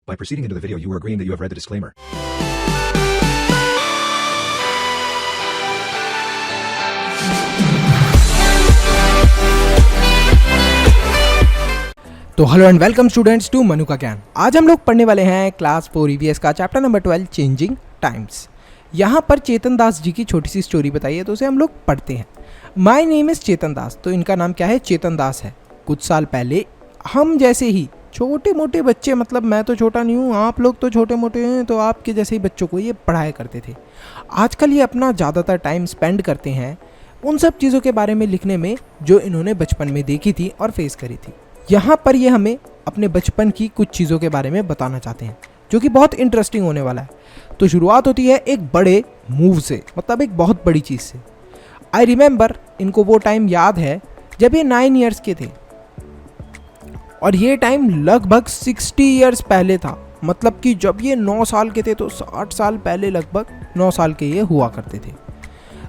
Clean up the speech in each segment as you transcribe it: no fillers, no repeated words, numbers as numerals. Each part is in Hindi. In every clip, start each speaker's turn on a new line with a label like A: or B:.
A: By proceeding into the video, you are agreeing that you have read the disclaimer.
B: तो hello and welcome students to Manu का ज्ञान। आज हम लोग पढ़ने वाले हैं क्लास 4 ईवीएस का चैप्टर नंबर 12 चेंजिंग टाइम्स। यहाँ पर चेतन दास जी की छोटी सी स्टोरी बताई है, तो उसे हम लोग पढ़ते हैं। माय नेम इज़ चेतन दास। तो इनका नाम क्या है? चेतन दास है। कुछ साल पहले हम जैसे ही छोटे मोटे बच्चे, मतलब मैं तो छोटा नहीं हूँ, आप लोग तो छोटे मोटे हैं, तो आपके जैसे ही बच्चों को ये पढ़ाया करते थे। आजकल ये अपना ज़्यादातर टाइम स्पेंड करते हैं उन सब चीज़ों के बारे में लिखने में जो इन्होंने बचपन में देखी थी और फेस करी थी। यहाँ पर ये हमें अपने बचपन की कुछ चीज़ों के बारे में बताना चाहते हैं, जो कि बहुत इंटरेस्टिंग होने वाला है। तो शुरुआत होती है एक बड़े मूव से, मतलब एक बहुत बड़ी चीज़ से। आई रिमेंबर, इनको वो टाइम याद है जब ये 9 ईयर्स के थे, और ये टाइम लगभग 60 ईयर्स पहले था। मतलब कि जब ये 9 साल के थे तो 60 साल पहले लगभग 9 साल के ये हुआ करते थे।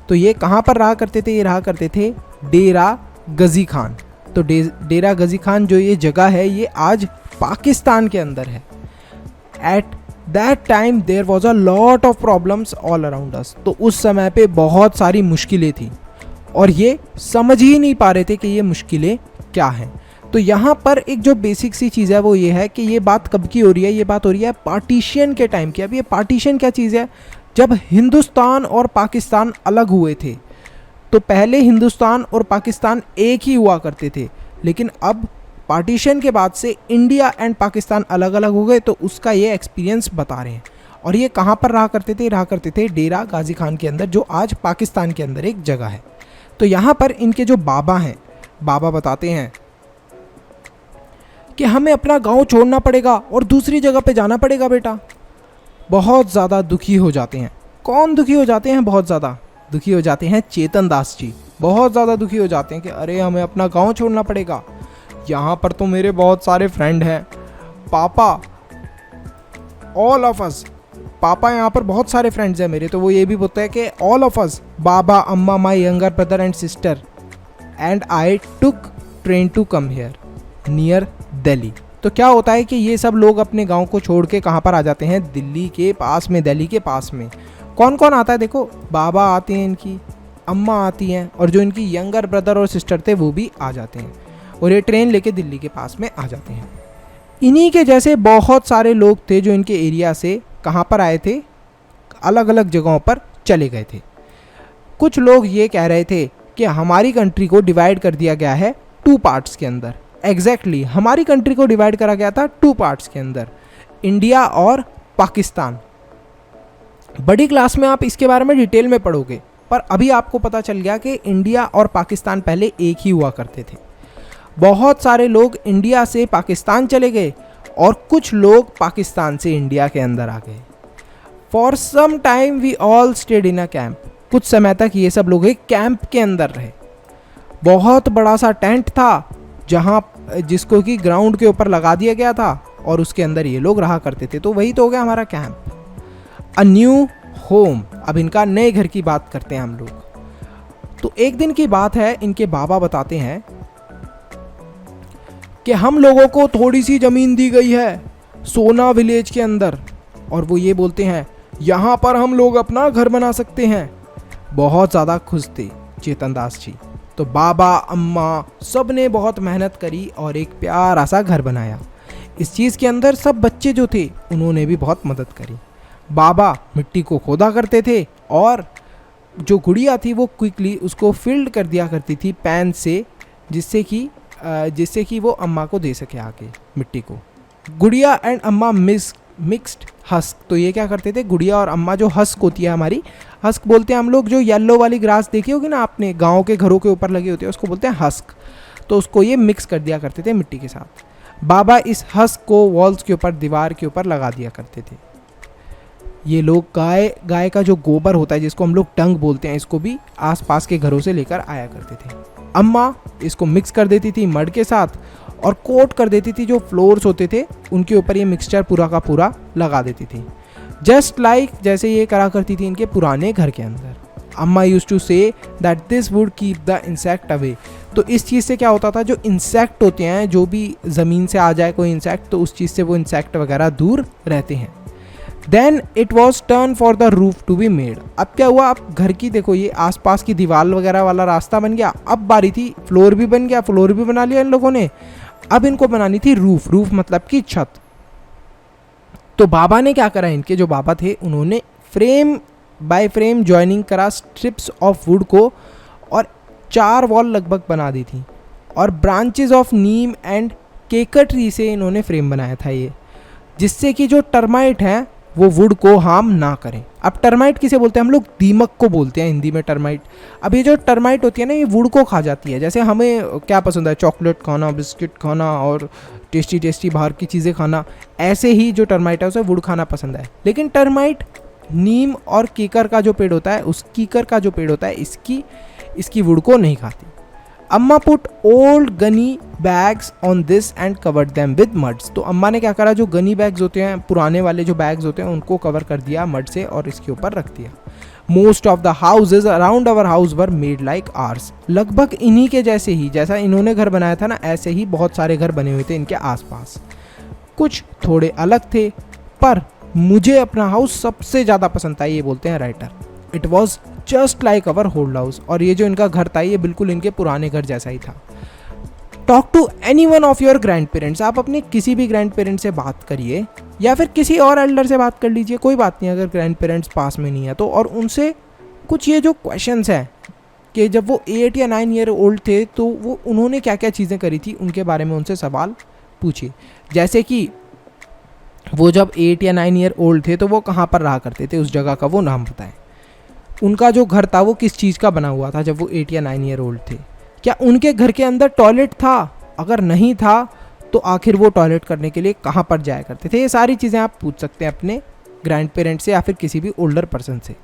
B: तो ये कहाँ पर रहा करते थे? ये रहा करते थे डेरा गजी खान। तो डेरा गजी खान जो ये जगह है, ये आज पाकिस्तान के अंदर है। At that time there was a lot of problems all around us. तो उस समय पे बहुत सारी मुश्किलें थी और ये समझ ही नहीं पा रहे थे कि ये मुश्किलें क्या हैं। तो यहाँ पर एक जो बेसिक सी चीज़ है वो ये है कि ये बात कब की हो रही है? ये बात हो रही है पार्टीशन के टाइम की। अब ये पार्टीशन क्या चीज़ है? जब हिंदुस्तान और पाकिस्तान अलग हुए थे, तो पहले हिंदुस्तान और पाकिस्तान एक ही हुआ करते थे, लेकिन अब पार्टीशन के बाद से इंडिया एंड पाकिस्तान अलग अलग हो गए। तो उसका ये एक्सपीरियंस बता रहे हैं। और ये कहाँ पर रहा करते थे? रहा करते थे डेरा गाजी खान के अंदर, जो आज पाकिस्तान के अंदर एक जगह है। तो यहाँ पर इनके जो बाबा हैं, बाबा बताते हैं कि हमें अपना गांव छोड़ना पड़ेगा और दूसरी जगह पे जाना पड़ेगा बेटा। बहुत ज़्यादा दुखी हो जाते हैं। कौन दुखी हो जाते हैं? बहुत ज़्यादा दुखी हो जाते हैं चेतन दास जी। बहुत ज़्यादा दुखी हो जाते हैं कि अरे हमें अपना गांव छोड़ना पड़ेगा। यहाँ पर तो मेरे बहुत सारे फ्रेंड हैं पापा, ऑल ऑफ अस। पापा यहाँ पर बहुत सारे फ्रेंड्स हैं मेरे। तो वो ये भी बोलते हैं कि ऑल ऑफ अस, बाबा, अम्मा, my younger brother and sister and I took train to come here near Delhi. तो क्या होता है कि ये सब लोग अपने गांव को छोड़ के कहाँ पर आ जाते हैं? दिल्ली के पास में, दिल्ली के पास में। कौन कौन आता है? देखो, बाबा आते हैं, इनकी अम्मा आती हैं, और जो इनकी यंगर ब्रदर और सिस्टर थे वो भी आ जाते हैं, और ये ट्रेन लेके दिल्ली के पास में आ जाते हैं। इन्हीं के जैसे बहुत सारे लोग थे जो इनके एरिया से कहाँ पर आए थे? अलग अलग जगहों पर चले गए थे। कुछ लोग ये कह रहे थे कि हमारी कंट्री को डिवाइड कर दिया गया है 2 पार्ट्स के अंदर। एग्जैक्टली हमारी कंट्री को डिवाइड करा गया था 2 पार्ट्स के अंदर, इंडिया और पाकिस्तान। बड़ी क्लास में आप इसके बारे में डिटेल में पढ़ोगे, पर अभी आपको पता चल गया कि इंडिया और पाकिस्तान पहले एक ही हुआ करते थे। बहुत सारे लोग इंडिया से पाकिस्तान चले गए और कुछ लोग पाकिस्तान से इंडिया के अंदर आ गए। For some time we all stayed in a camp. कुछ समय तक ये सब लोग एक कैंप के अंदर रहे। बहुत बड़ा सा टेंट था जिसको कि ग्राउंड के ऊपर लगा दिया गया था, और उसके अंदर ये लोग रहा करते थे। तो वही तो हो गया हमारा कैंप। A new home. अब इनका नए घर की बात करते हैं हम लोग। तो एक दिन की बात है, इनके बाबा बताते हैं कि हम लोगों को थोड़ी सी ज़मीन दी गई है सोना विलेज के अंदर, और वो ये बोलते हैं यहाँ पर हम लोग अपना घर बना सकते हैं। बहुत ज़्यादा खुश थे चेतन दास जी। तो बाबा, अम्मा सब ने बहुत मेहनत करी और एक प्यारा सा घर बनाया। इस चीज़ के अंदर सब बच्चे जो थे उन्होंने भी बहुत मदद करी। बाबा मिट्टी को खोदा करते थे, और जो गुड़िया थी वो क्विकली उसको फिल्ड कर दिया करती थी पैन से, जिससे कि वो अम्मा को दे सके आगे मिट्टी को। गुड़िया एंड अम्मा मिक्स्ड हस्क। तो ये क्या करते थे? गुड़िया और अम्मा, जो हस्क होती है हमारी, हस्क बोलते हैं हम लोग, जो येलो वाली ग्रास देखी होगी ना आपने, गांव के घरों के ऊपर लगी होती है, उसको बोलते हैं हस्क। तो उसको ये मिक्स कर दिया करते थे मिट्टी के साथ। बाबा इस हस्क को वॉल्स के ऊपर, दीवार के ऊपर लगा दिया करते थे। ये लोग गाय का जो गोबर होता है, जिसको हम लोग डंग बोलते हैं, इसको भी आसपास के घरों से लेकर आया करते थे। अम्मा इसको मिक्स कर देती थी मड के साथ और कोट कर देती थी। जो फ्लोर्स होते थे उनके ऊपर ये मिक्सचर पूरा का पूरा लगा देती थी, जस्ट लाइक जैसे ये करा करती थी इनके पुराने घर के अंदर। अम्मा used to say that this would keep the insect away. तो इस चीज़ से क्या होता था, जो इंसेक्ट होते हैं, जो भी ज़मीन से आ जाए कोई इंसेक्ट, तो उस चीज़ से वो इंसेक्ट वगैरह दूर रहते हैं। Then it was turn for the roof to be made. अब क्या हुआ, अब घर की देखो ये आसपास की दीवार वगैरह वाला रास्ता बन गया, अब बारी थी फ्लोर भी बन गया, फ्लोर भी बना लिया इन लोगों ने। अब इनको बनानी थी रूफ, रूफ मतलब कि छत। तो बाबा ने क्या करा, इनके जो बाबा थे उन्होंने फ्रेम बाय फ्रेम जॉइनिंग करा स्ट्रिप्स ऑफ वुड को, और 4 वॉल लगभग बना दी थी, और ब्रांचेस ऑफ नीम एंड केकर ट्री से इन्होंने फ्रेम बनाया था ये, जिससे कि जो टर्माइट है वो वुड को हार्म ना करें। अब टर्माइट किसे बोलते हैं हम लोग, दीमक को बोलते हैं हिंदी में टर्माइट। अब ये जो टर्माइट होती है ना, ये वुड को खा जाती है। जैसे हमें क्या पसंद है, चॉकलेट खाना, बिस्किट खाना और टेस्टी टेस्टी बाहर की चीज़ें खाना, ऐसे ही जो टर्माइट है उसे वुड खाना पसंद है। लेकिन टर्माइट नीम और कीकर का जो पेड़ होता है, उस कीकर का जो पेड़ होता है, इसकी वुड को नहीं खाती। अम्मा put old Ghani bags on this and covered them with muds. तो अम्मा ने क्या करा, जो गनी बैग्स होते हैं, पुराने वाले जो बैग्स होते हैं, उनको कवर कर दिया मड से और इसके ऊपर रख दिया। Most of the houses around our house were made like ours. लगभग इन्हीं के जैसे ही, जैसा इन्होंने घर बनाया था ना, ऐसे ही बहुत सारे घर बने हुए थे इनके आसपास। कुछ थोड़े अलग थे, पर मुझे अपना हाउस सबसे ज़्यादा पसंद था, ये बोलते हैं writer. It was just like our hold house. और ये जो इनका घर था, ये बिल्कुल इनके पुराने घर जैसा ही था। Talk to any one of your grand parents. आप अपने किसी भी ग्रैंड पेरेंट्स से बात करिए, या फिर किसी और एल्डर से बात कर लीजिए, कोई बात नहीं अगर ग्रैंड पेरेंट्स पास में नहीं है तो। और उनसे कुछ ये जो क्वेश्चंस हैं कि जब वो 8 या 9 ईयर ओल्ड थे तो वो उन्होंने क्या क्या चीज़ें करी थी, उनके बारे में उनसे सवाल पूछिए। जैसे कि वो जब 8 या 9 ईयर ओल्ड थे तो वो कहाँ पर रहा करते थे, उस जगह का वो नाम बताएं। उनका जो घर था वो किस चीज़ का बना हुआ था जब वो 8 या 9 ईयर ओल्ड थे। क्या उनके घर के अंदर टॉयलेट था, अगर नहीं था तो आखिर वो टॉयलेट करने के लिए कहाँ पर जाया करते थे। ये सारी चीज़ें आप पूछ सकते हैं अपने ग्रैंड पेरेंट्स से या फिर किसी भी ओल्डर पर्सन से।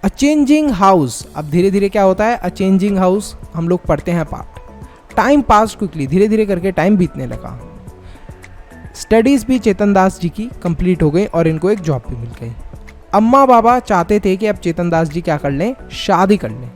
B: अ चेंजिंग हाउस। अब धीरे धीरे क्या होता है, अ चेंजिंग हाउस हम लोग पढ़ते हैं पार्ट। टाइम पास क्विकली, धीरे धीरे करके टाइम बीतने लगा। स्टडीज़ भी चेतन दास जी की कंप्लीट हो गई और इनको एक जॉब भी मिल गई। अम्मा बाबा चाहते थे कि अब चेतन दास जी क्या कर लें, शादी कर लें।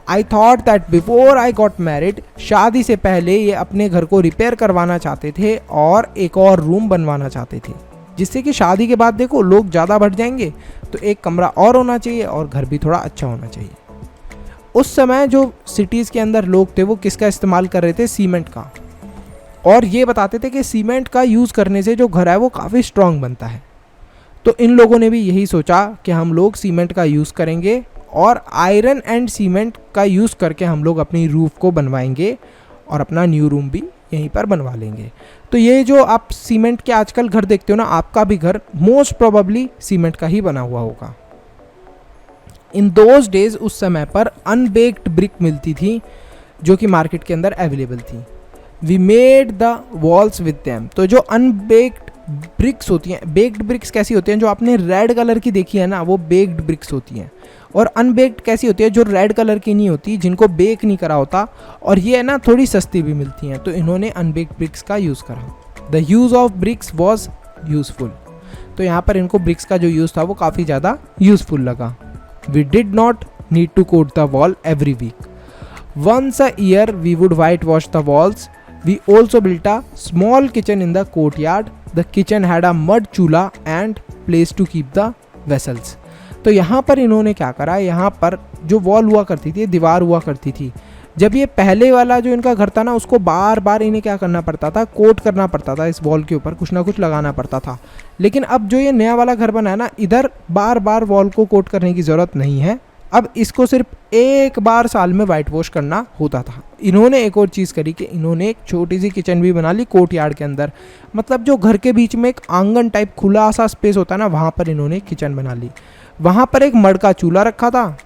B: I thought that before I got married. शादी से पहले ये अपने घर को रिपेयर करवाना चाहते थे और एक और रूम बनवाना चाहते थे, जिससे कि शादी के बाद देखो लोग ज़्यादा बढ़ जाएंगे, तो एक कमरा और होना चाहिए और घर भी थोड़ा अच्छा होना चाहिए। उस समय जो सिटीज़ के अंदर लोग थे वो किसका इस्तेमाल कर रहे थे, सीमेंट का। और ये बताते थे कि सीमेंट का यूज़ करने से जो घर है वो काफ़ी स्ट्रॉन्ग बनता है। तो इन लोगों ने भी यही सोचा कि हम लोग सीमेंट का यूज़ करेंगे और आयरन एंड सीमेंट का यूज़ करके हम लोग अपनी रूफ को बनवाएंगे और अपना न्यू रूम भी यहीं पर बनवा लेंगे। तो ये जो आप सीमेंट के आजकल घर देखते हो ना, आपका भी घर मोस्ट प्रोबेबली सीमेंट का ही बना हुआ होगा। इन दोज डेज, उस समय पर अनबेक्ड ब्रिक मिलती थी जो कि मार्केट के अंदर अवेलेबल थी। We made the walls with them. तो जो अनबेक्ड ब्रिक्स होती हैं, बेक्ड ब्रिक्स कैसी होती हैं, जो आपने रेड कलर की देखी है ना, वो बेक्ड ब्रिक्स होती हैं। और अनबेक्ड कैसी होती है, जो रेड कलर की नहीं होती, जिनको बेक नहीं करा होता, और ये है ना थोड़ी सस्ती भी मिलती हैं। तो इन्होंने अनबेक्ड ब्रिक्स का यूज़ करा। The use of BRICS was useful. तो यहाँ पर इनको ब्रिक्स का जो यूज़ था वो काफ़ी ज़्यादा यूज़फुल लगा। We did not need to coat the wall every week. Once a year we would white wash the walls. We also built a small kitchen in the courtyard. The kitchen had a mud चूल्हा and place to keep the vessels. तो यहाँ पर इन्होंने क्या करा, यहाँ पर जो वॉल हुआ करती थी, दीवार हुआ करती थी, जब ये पहले वाला जो इनका घर था ना, उसको बार बार इन्हें क्या करना पड़ता था, कोट करना पड़ता था, इस वॉल के ऊपर कुछ ना कुछ लगाना पड़ता था। लेकिन अब जो ये नया वाला घर बना है ना, इधर बार बार वॉल को कोट करने की ज़रूरत नहीं है। अब इसको सिर्फ एक बार साल में वाइट वॉश करना होता था। इन्होंने एक और चीज़ करी कि इन्होंने एक छोटी सी किचन भी बना ली कोर्टयार्ड के अंदर। मतलब जो घर के बीच में एक आंगन टाइप खुला सा स्पेस होता है ना, वहाँ पर इन्होंने किचन बना ली। वहाँ पर एक मड का चूल्हा रखा था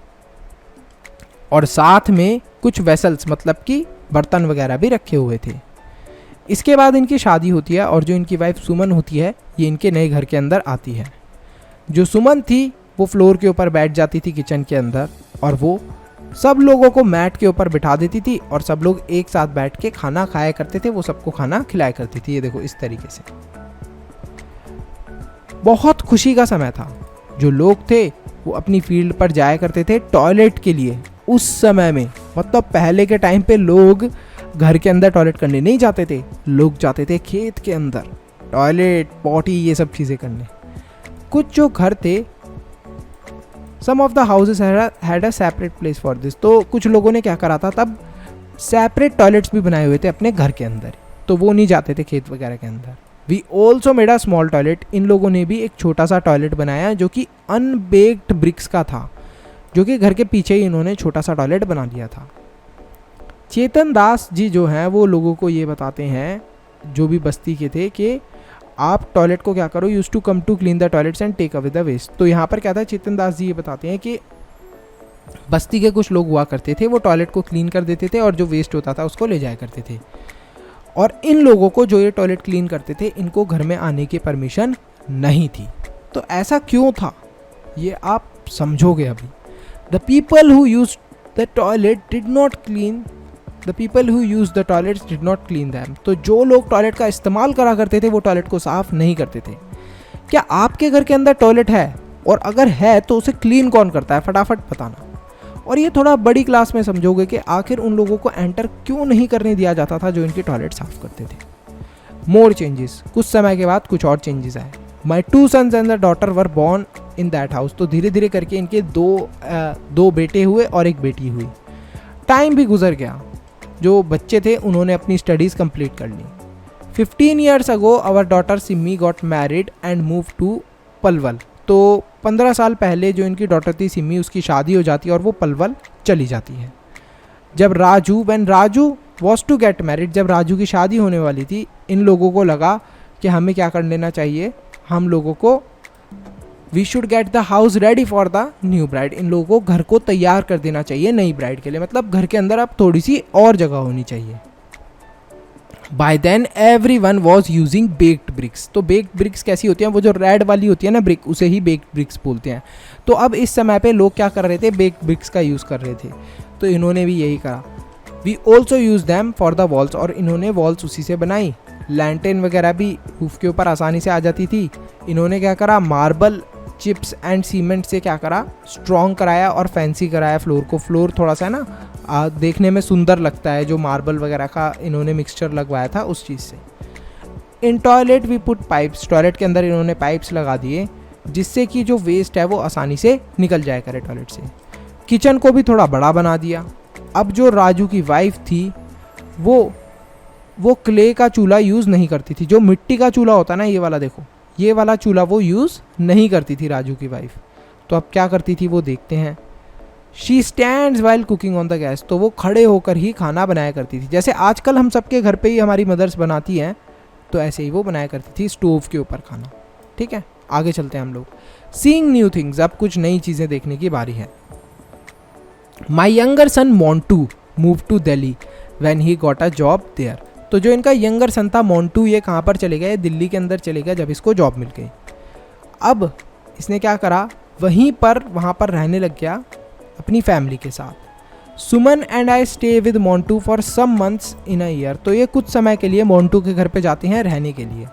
B: और साथ में कुछ वेसल्स, मतलब कि बर्तन वगैरह भी रखे हुए थे। इसके बाद इनकी शादी होती है और जो इनकी वाइफ सुमन होती है, ये इनके नए घर के अंदर आती है। जो सुमन थी वो फ्लोर के ऊपर बैठ जाती थी किचन के अंदर, और वो सब लोगों को मैट के ऊपर बिठा देती थी और सब लोग एक साथ बैठ के खाना खाया करते थे। वो सबको खाना खिलाया करती थी। ये देखो इस तरीके से। बहुत खुशी का समय था। जो लोग थे वो अपनी फील्ड पर जाया करते थे टॉयलेट के लिए। उस समय में मतलब पहले के टाइम पे लोग घर के अंदर टॉयलेट करने नहीं जाते थे, लोग जाते थे खेत के अंदर टॉयलेट पॉटी ये सब चीज़ें करने। कुछ जो घर थे, some of the houses had a separate place for this, तो कुछ लोगों ने क्या करा था तब सेपरेट टॉयलेट्स भी बनाए हुए थे अपने घर के अंदर, तो वो नहीं जाते थे खेत वगैरह के अंदर। We also made a small toilet, इन लोगों ने भी एक छोटा सा टॉयलेट बनाया जो कि अनबेक्ड ब्रिक्स का था, जो कि घर के पीछे ही इन्होंने छोटा सा टॉयलेट बना लिया था। चेतन दास जी जो हैं वो लोगों को ये बताते हैं, जो भी बस्ती के थे, कि आप टॉयलेट को क्या करो, use to come to clean the toilets and take away the waste. तो यहाँ पर क्या था, चेतन दास जी ये बताते हैं कि बस्ती के कुछ लोग हुआ करते थे, वो टॉयलेट को क्लीन कर देते थे और जो वेस्ट होता था उसको ले जाया करते थे। और इन लोगों को जो ये टॉयलेट क्लीन करते थे, इनको घर में आने की परमिशन नहीं थी। तो ऐसा क्यों था ये आप समझोगे अभी। The people who use the toilet did not clean the people who use the toilets did not clean them. तो जो लोग टॉयलेट का इस्तेमाल करा करते थे वो टॉयलेट को साफ नहीं करते थे। क्या आपके घर के अंदर टॉयलेट है, और अगर है तो उसे क्लीन कौन करता है, फटाफट बताना। और ये थोड़ा बड़ी क्लास में समझोगे कि आखिर उन लोगों को एंटर क्यों नहीं करने दिया जाता था जो इनकी टॉयलेट साफ करते थे। मोर चेंजेस, कुछ समय के बाद कुछ और चेंजेस आए। माई 2 sons and the daughter were born in that house. तो धीरे धीरे करके इनके दो बेटे हुए और एक बेटी हुई। टाइम भी गुजर गया, जो बच्चे थे उन्होंने अपनी स्टडीज़ कंप्लीट कर ली। 15 years ago our daughter Simi got married and move to Palwal. तो 15 साल पहले जो इनकी डॉटर थी सिमी, उसकी शादी हो जाती है और वो पलवल चली जाती है। जब when Raju was to get married, जब राजू की शादी होने वाली थी, इन लोगों को लगा कि हमें क्या कर लेना चाहिए, हम लोगों को we should get the house ready for the new bride. इन लोगों को घर को तैयार कर देना चाहिए नई ब्राइड के लिए, मतलब घर के अंदर अब थोड़ी सी और जगह होनी चाहिए। By then every one was using baked bricks. तो बेक्ड ब्रिक्स कैसी होती हैं, वो जो रेड वाली होती है ना ब्रिक, उसे ही बेक्ड ब्रिक्स बोलते हैं। तो अब इस समय पे लोग क्या कर रहे थे, बेक्ड ब्रिक्स का यूज़ कर रहे थे, तो इन्होंने भी यही करा। We also use them for the walls, और इन्होंने वॉल्स उसी से बनाई। लैंटेन वगैरह भी रूफ के ऊपर आसानी से आ जाती थी। इन्होंने क्या करा, मार्बल चिप्स एंड सीमेंट से क्या करा, स्ट्रॉन्ग कराया और फैंसी कराया फ्लोर को। फ्लोर थोड़ा सा ना देखने में सुंदर लगता है, जो मार्बल वगैरह का इन्होंने मिक्सचर लगवाया था उस चीज़ से। In toilet we put pipes, toilet के अंदर इन्होंने पाइप्स लगा दिए जिससे कि जो वेस्ट है वो आसानी से निकल जाया करे टॉयलेट से। किचन को भी थोड़ा बड़ा बना दिया। अब जो राजू की वाइफ थी वो क्ले का चूल्हा यूज़ नहीं करती थी, जो मिट्टी का चूल्हा होता है ना, ये वाला देखो, ये वाला चूल्हा वो यूज़ नहीं करती थी राजू की वाइफ। तो अब क्या करती थी वो देखते हैं। She stands while cooking on the gas, तो वो खड़े होकर ही खाना बनाया करती थी। जैसे आजकल हम सबके घर पे ही हमारी मदर्स बनाती हैं, तो ऐसे ही वो बनाया करती थी स्टोव के ऊपर खाना। ठीक है, आगे चलते हैं हम लोग। सीइंग न्यू थिंग्स, अब कुछ नई चीज़ें देखने की बारी है। My younger son Montu move to Delhi when he got a job there. तो जो इनका यंगर सन था मोंटू, ये कहाँ पर चले गए, दिल्ली के अंदर चले गए जब इसको जॉब मिल गई। अब इसने क्या करा, वहाँ पर रहने लग गया अपनी फैमिली के साथ। Suman and I stay with Montu for some months in a year. तो ये कुछ समय के लिए मोंटू के घर पे जाते हैं रहने के लिए।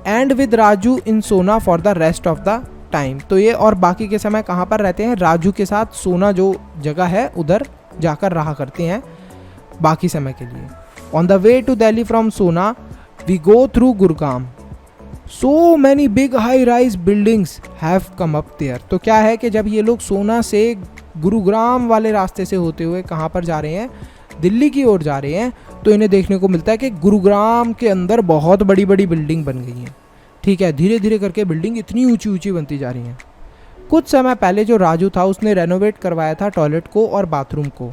B: एंड विद राजू इन सोना for the rest of the time. तो ये और बाकी के समय कहाँ पर रहते हैं, राजू के साथ सोना जो जगह है उधर जाकर रहा करते हैं बाकी समय के लिए। On the way to Delhi from Sohna we go through Gurugram. So many big high rise buildings have come up there. तो क्या है कि जब ये लोग सोना से गुरुग्राम वाले रास्ते से होते हुए कहाँ पर जा रहे हैं, दिल्ली की ओर जा रहे हैं, तो इन्हें देखने को मिलता है कि गुरुग्राम के अंदर बहुत बड़ी बड़ी बिल्डिंग बन गई हैं। ठीक है, धीरे धीरे करके बिल्डिंग इतनी ऊंची ऊंची बनती जा रही हैं। कुछ समय पहले जो राजू था उसने रेनोवेट करवाया था टॉयलेट को और बाथरूम को,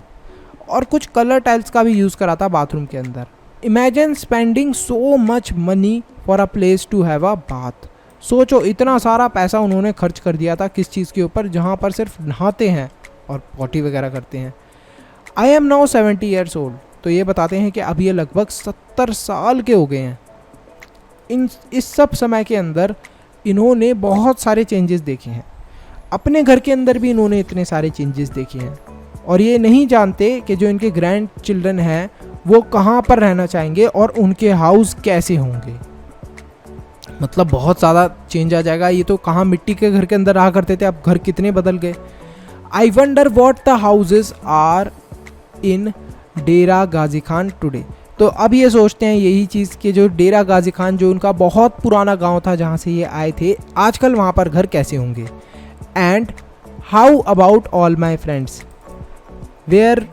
B: और कुछ कलर टाइल्स का भी यूज़ करा था बाथरूम के अंदर। Imagine spending so much money for a place to have a bath. सोचो इतना सारा पैसा उन्होंने खर्च कर दिया था किस चीज़ के ऊपर, जहाँ पर सिर्फ नहाते हैं और पॉटी वगैरह करते हैं। I am now 70 years old। तो ये बताते हैं कि अब ये लगभग 70 साल के हो गए हैं। इस सब समय के अंदर इन्होंने बहुत सारे चेंजेस देखे हैं। अपने घर के अंदर भी इन्होंने इतने सारे चेंजेस देखे हैं, और ये नहीं जानते कि जो इनके ग्रैंड चिल्ड्रन हैं वो कहाँ पर रहना चाहेंगे और उनके हाउस कैसे होंगे। मतलब बहुत ज़्यादा चेंज आ जाएगा। ये तो कहाँ मिट्टी के घर के अंदर रहा करते थे, अब घर कितने बदल गए। I wonder what the houses are in Dera Ghazi Khan today. तो अब ये सोचते हैं यही चीज़ कि जो डेरा गाजी खान जो उनका बहुत पुराना गांव था जहाँ से ये आए थे, आजकल वहाँ पर घर कैसे होंगे। And how about all my friends where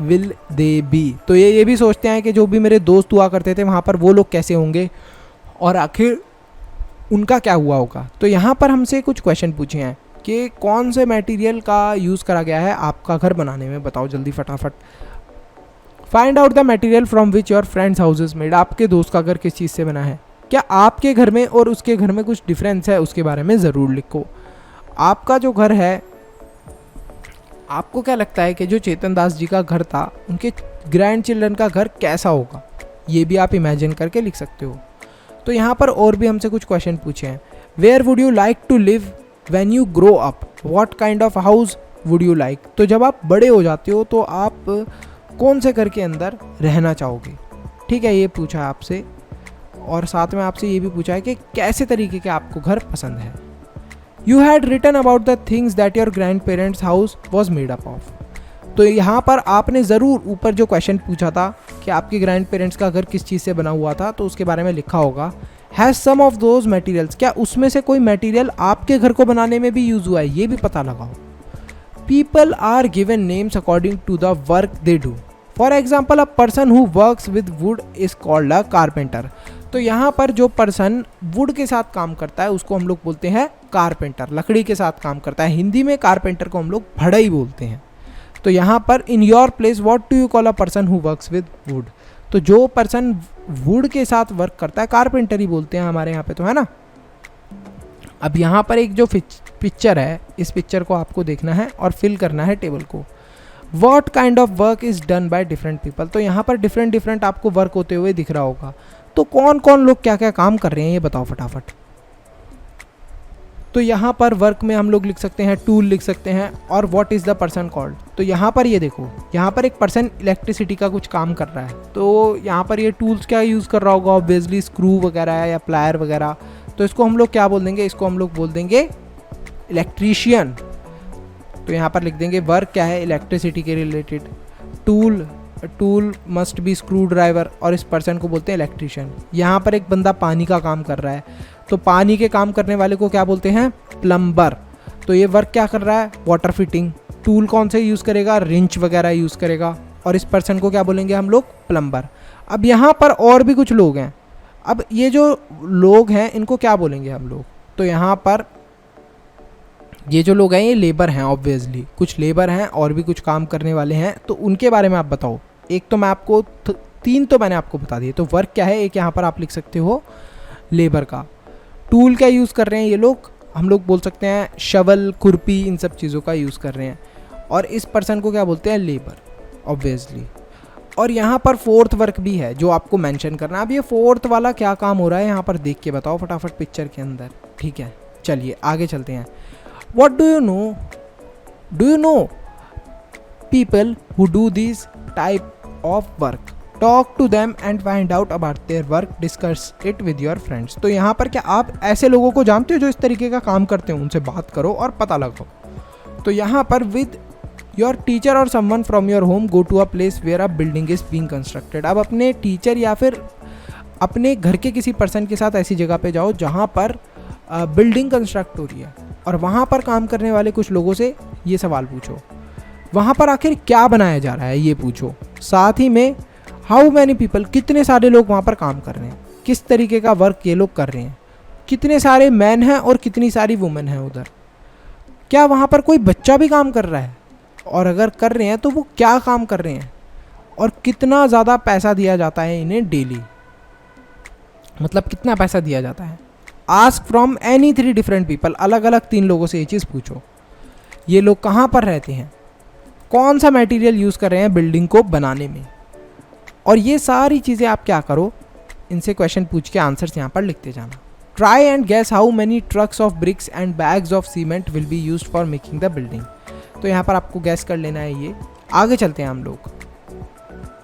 B: will they be. तो ये भी सोचते हैं कि जो भी मेरे दोस्त हुआ करते थे वहाँ पर वो लोग कैसे होंगे और आखिर उनका क्या हुआ होगा। तो यहाँ पर हमसे कुछ क्वेश्चन पूछे हैं कि कौन से मटेरियल का यूज़ करा गया है आपका घर बनाने में, बताओ जल्दी फटाफट। Find out the material from which your friends house is made. आपके दोस्त का घर किस चीज़ से बना है। क्या आपके घर में और उसके घर में कुछ डिफरेंस है, उसके बारे में ज़रूर लिखो। आपका जो घर है, आपको क्या लगता है कि जो चेतन दास जी का घर था उनके ग्रैंड चिल्ड्रन का घर कैसा होगा, ये भी आप इमेजिन करके लिख सकते हो। तो यहाँ पर और भी हमसे कुछ क्वेश्चन पूछे हैं। Where would you like to live when you grow up, what kind of house would you like. तो जब आप बड़े हो जाते हो तो आप कौन से घर के अंदर रहना चाहोगे, ठीक है, ये पूछा है आपसे। और साथ में आपसे ये भी पूछा है कि कैसे तरीके के आपको घर पसंद है। You had written about the things that your grand parents house was made up of. तो यहाँ पर आपने ज़रूर ऊपर जो क्वेश्चन पूछा था कि आपके ग्रैंड पेरेंट्स का घर किस चीज़ से बना हुआ था, तो उसके बारे में लिखा होगा has some of those materials. क्या उसमें से कोई मटेरियल आपके घर को बनाने में भी यूज़ हुआ है, ये भी पता लगाओ। People are given names according to the work they do. For example a person who works with wood is called a carpenter. तो यहाँ पर जो पर्सन वुड के साथ काम करता है उसको हम लोग बोलते हैं कारपेंटर, लकड़ी के साथ काम करता है। हिंदी में कारपेंटर को हम लोग भड़ई बोलते हैं। तो यहाँ पर in your place what do you call a person who works with would. तो जो पर्सन वुड के साथ वर्क करता है कारपेंटर ही बोलते हैं हमारे यहाँ पे, तो है ना। अब यहाँ पर एक जो पिक्चर है, इस पिक्चर को आपको देखना है और फिल करना है टेबल को। What kind of work is done by different people. तो यहाँ पर डिफरेंट आपको वर्क होते हुए दिख रहा होगा। तो कौन कौन लोग क्या क्या काम कर रहे हैं ये बताओ फटाफट। तो यहाँ पर वर्क में हम लोग लिख सकते हैं टूल लिख सकते हैं और what is the person called. तो यहाँ पर ये देखो, यहाँ पर एक पर्सन इलेक्ट्रिसिटी का कुछ काम कर रहा है। तो यहाँ पर ये टूल्स क्या यूज़ कर रहा होगा, ऑब्वियसली स्क्रू वगैरह है या प्लायर वगैरह। तो इसको हम लोग क्या बोल देंगे, इसको हम लोग बोल देंगे इलेक्ट्रीशियन। तो यहाँ पर लिख देंगे वर्क क्या है, इलेक्ट्रिसिटी के related. Tool must be screw driver और इस पर्सन को बोलते हैं इलेक्ट्रीशियन। यहाँ पर एक बंदा पानी का काम कर रहा है, तो पानी के काम करने वाले को क्या बोलते हैं, प्लम्बर। तो ये वर्क क्या कर रहा है, वाटर फिटिंग। टूल कौन से यूज़ करेगा, रिंच वगैरह यूज़ करेगा और इस पर्सन को क्या बोलेंगे हम लोग, प्लम्बर। अब यहाँ पर और भी कुछ लोग हैं। अब ये जो लोग हैं इनको क्या बोलेंगे हम लोग। तो यहाँ पर ये जो लोग हैं ये लेबर हैं, ऑब्वियसली कुछ लेबर हैं और भी कुछ काम करने वाले हैं। तो उनके बारे में आप बताओ। एक तो मैं आपको तीन तो मैंने आपको बता दिए। तो वर्क क्या है, एक यहाँ पर आप लिख सकते हो लेबर का। टूल क्या यूज़ कर रहे हैं ये लोग, हम लोग बोल सकते हैं शवल, खुरपी, इन सब चीज़ों का यूज़ कर रहे हैं। और इस पर्सन को क्या बोलते हैं, लेबर, ऑब्वियसली। और यहाँ पर फोर्थ वर्क भी है जो आपको मेंशन करना है। अब ये फोर्थ वाला क्या काम हो रहा है यहाँ पर देख के बताओ फटाफट पिक्चर के अंदर, ठीक है। चलिए आगे चलते हैं। What do you know? Do you know people who do this type of work? Talk to them and find out about their work. Discuss it with your friends. तो यहाँ पर क्या आप ऐसे लोगों को जानते हो जो इस तरीके का काम करते हो, उनसे बात करो और पता लगाओ। तो यहाँ पर with your teacher or someone from your home go to a place where a building is being constructed. अब अपने टीचर या फिर अपने घर के किसी पर्सन के साथ ऐसी जगह पे जाओ जहाँ पर बिल्डिंग कंस्ट्रक्ट हो रही है और वहाँ पर काम करने वाले कुछ लोगों से ये सवाल पूछो, वहाँ पर आखिर क्या बनाया जा रहा है ये पूछो। साथ ही में हाउ मैनी पीपल, कितने सारे लोग वहाँ पर काम कर रहे हैं, किस तरीके का वर्क ये लोग कर रहे हैं, कितने सारे मैन हैं और कितनी सारी वुमेन हैं उधर, क्या वहाँ पर कोई बच्चा भी काम कर रहा है और अगर कर रहे हैं तो वो क्या काम कर रहे हैं और कितना ज़्यादा पैसा दिया जाता है इन्हें डेली, मतलब कितना पैसा दिया जाता है। Ask from any 3 different people, अलग अलग 3 लोगों से ये चीज़ पूछो। ये लोग कहाँ पर रहते हैं, कौन सा मटेरियल यूज़ कर रहे हैं बिल्डिंग को बनाने में। और ये सारी चीज़ें आप क्या करो, इनसे क्वेश्चन पूछ के आंसर्स यहाँ पर लिखते जाना। Try and gas how many trucks of BRICS and bags of cement will be used for making the building. तो यहाँ पर आपको गैस कर लेना है ये। आगे चलते हैं हम लोग।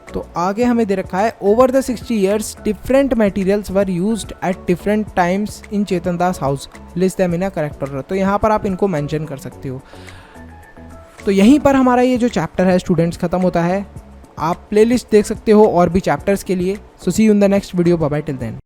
B: तो आगे हमें दे रखा है over the 60 years different materials were used at different times in Chetan Das house, list them in a correct order. तो यहाँ पर आप इनको मेंशन कर सकते हो। तो यहीं पर हमारा ये जो चैप्टर है स्टूडेंट्स ख़त्म होता है। आप प्लेलिस्ट देख सकते हो और भी चैप्टर्स के लिए। So see you in the next video, bye bye till then.